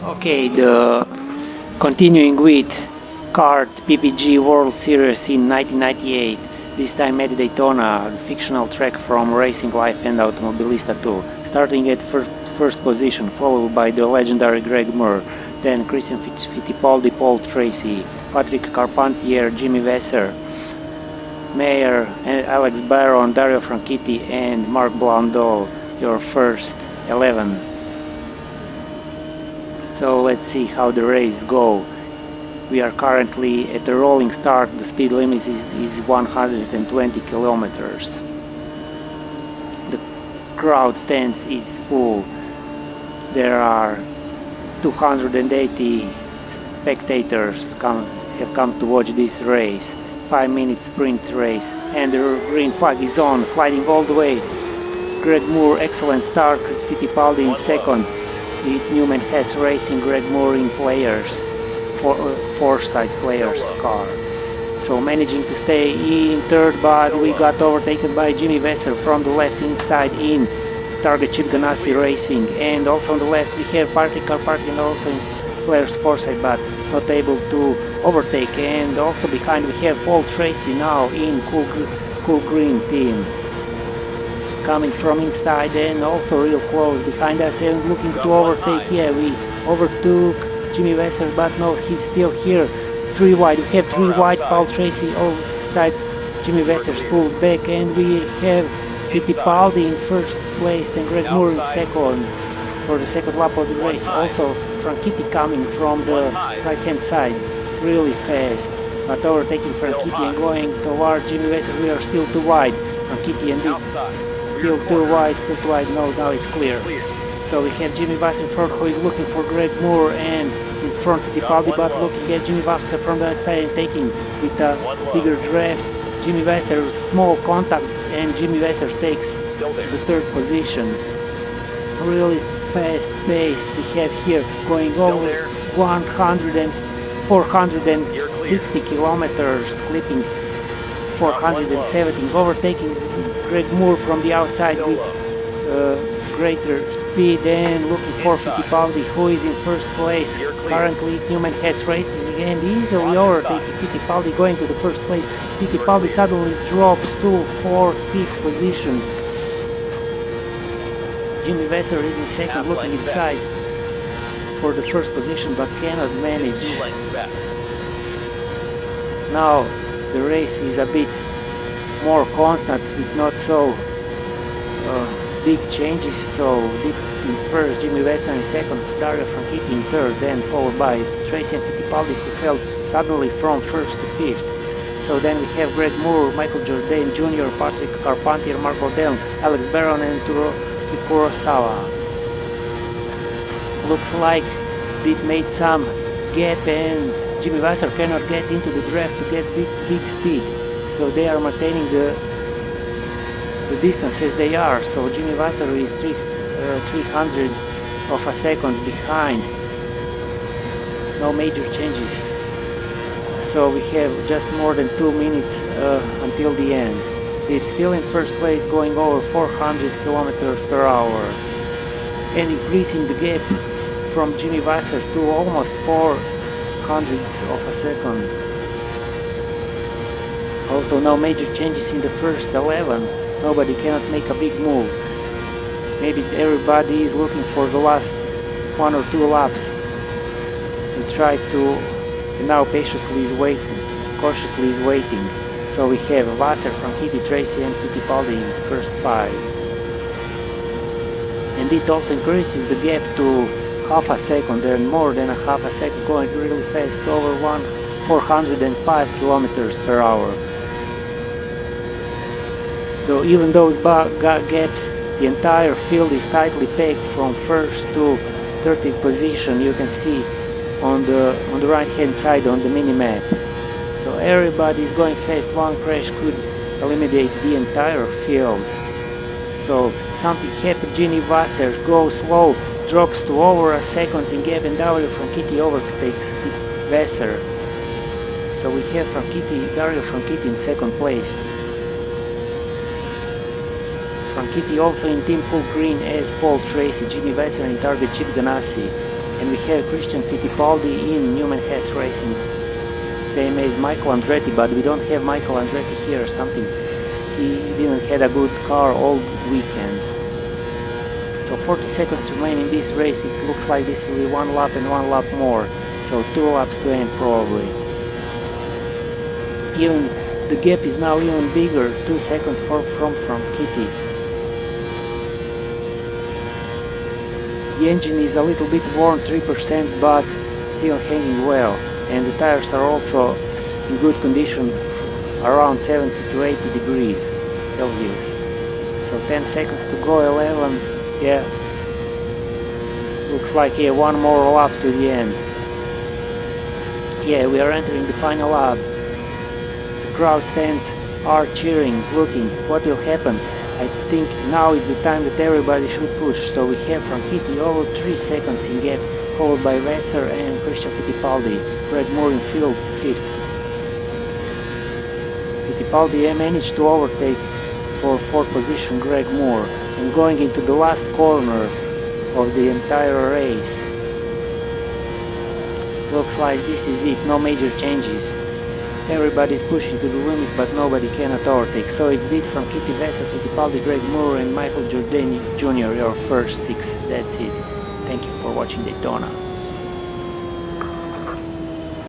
Okay, the continuing with kart PPG World Series in 1998, this time at Daytona, fictional track from Racing Life and Automobilista 2, starting at first position, followed by the legendary Greg Moore, then Christian Fittipaldi, Paul Tracy, Patrick Carpentier, Jimmy Vasser, Mayer, Alex Barron, Dario Franchitti and Mark Blundell, your first 11. So let's see how the race go. We are currently at the rolling start. The speed limit is 120 kilometers. The crowd stands is full. There are 280 spectators have come to watch this race. 5-minute sprint race, and the green flag is on, sliding all the way. Greg Moore, excellent start. Fittipaldi in second. Newman has racing Greg Moore in players, four-side players car. So managing to stay in third, but we got overtaken by Jimmy Vasser from the left inside in Target Chip Ganassi Racing, and also on the left we have Patrick Carpentier also in players four side, but not able to overtake. And also behind we have Paul Tracy now in cool green team, coming from inside and also real close behind us and looking to overtake. Yeah, we overtook Jimmy Vasser, but no, he's still here. 3 wide, we have 3 wide, Paul Tracy outside, Jimmy Vasser pulls back, and we have Fittipaldi in first place and Greg Moore in second for the second lap of the race. Also Franchitti coming from the right hand side really fast, but overtaking Franchitti and going toward Jimmy Vasser. We are still too wide. Franchitti and still too wide, no, now it's clear. So we have Jimmy Vasser in front, who is looking for Greg Moore, and in front of Fittipaldi, but looking at Jimmy Vasser from the outside and taking with a bigger draft. Jimmy Vasser, small contact, and Jimmy Vasser takes the third position. Really fast pace we have here, going over 460 kilometers, clipping 470, overtaking Greg Moore from the outside with greater speed, and looking for Fittipaldi, who is in first place. Currently Newman has racing and easily overtaking Fittipaldi, going to the first place. Fittipaldi suddenly drops to 4th, 5th position. Jimmy Vasser is in second, looking inside for the first position, but cannot manage. Now the race is a bit more constant with not so big changes. So in first, Jimmy Vasser in second, Dario Franchitti in third, then followed by Tracy and Fittipaldi, who fell suddenly from first to fifth. So then we have Greg Moore, Michael Jordan Jr., Patrick Carpentier, Mark Odell, Alex Barron and Kurosawa. Looks like it made some gap, and Jimmy Vasser cannot get into the draft to get big speed. So they are maintaining the distance as they are. So Jimmy Vasser is 300 of a second behind. No major changes. So we have just more than 2 minutes until the end. It's still in first place, going over 400 kilometers per hour, and increasing the gap from Jimmy Vasser to almost 400 of a second. Also no major changes in the first 11. Nobody cannot make a big move. Maybe everybody is looking for the last 1 or 2 laps and try to, and now cautiously is waiting. So we have Vasser, Franchitti, Tracy and Fittipaldi in first 5. And it also increases the gap to half a second and more than a half a second, going really fast, over 405 kilometers per hour. Though even those gaps, the entire field is tightly packed from first to 30th position. You can see on the right hand side on the mini map. So everybody is going fast. One crash could eliminate the entire field. So something happened. Jimmy Vasser goes slow, drops to over a second in gap, and Dario Franchitti overtakes Vasser. So we have Dario Franchitti in second place. Franchitti also in Team Full Green as Paul Tracy, Jimmy Vasser in Target Chip Ganassi, and we have Christian Fittipaldi in Newman Hess Racing, same as Michael Andretti, but we don't have Michael Andretti here or something. He didn't have a good car all weekend. So 40 seconds remain in this race. It looks like this will be 1 lap and 1 lap more, so 2 laps to end probably. Even the gap is now even bigger, 2 seconds from Kitty. The engine is a little bit worn, 3%, but still hanging well, and the tires are also in good condition, around 70 to 80 degrees Celsius. So 10 seconds to go, 11, yeah, looks like, yeah, 1 more lap to the end. Yeah, we are entering the final lap. The crowd stands are cheering, looking what will happen. I think now is the time that everybody should push. So we have from Kitty over 3 seconds in gap, followed by Vassar and Christian Fittipaldi. Greg Moore in field 5th. Fittipaldi managed to overtake for 4th position Greg Moore, and going into the last corner of the entire race. Looks like this is it, no major changes. Everybody is pushing to the limit, but nobody cannot overtake. So it's it from Kitty, Vassar, Fittipaldi, Greg Moore and Michael Jordan Jr., your first 6. That's it. Thank you for watching Daytona.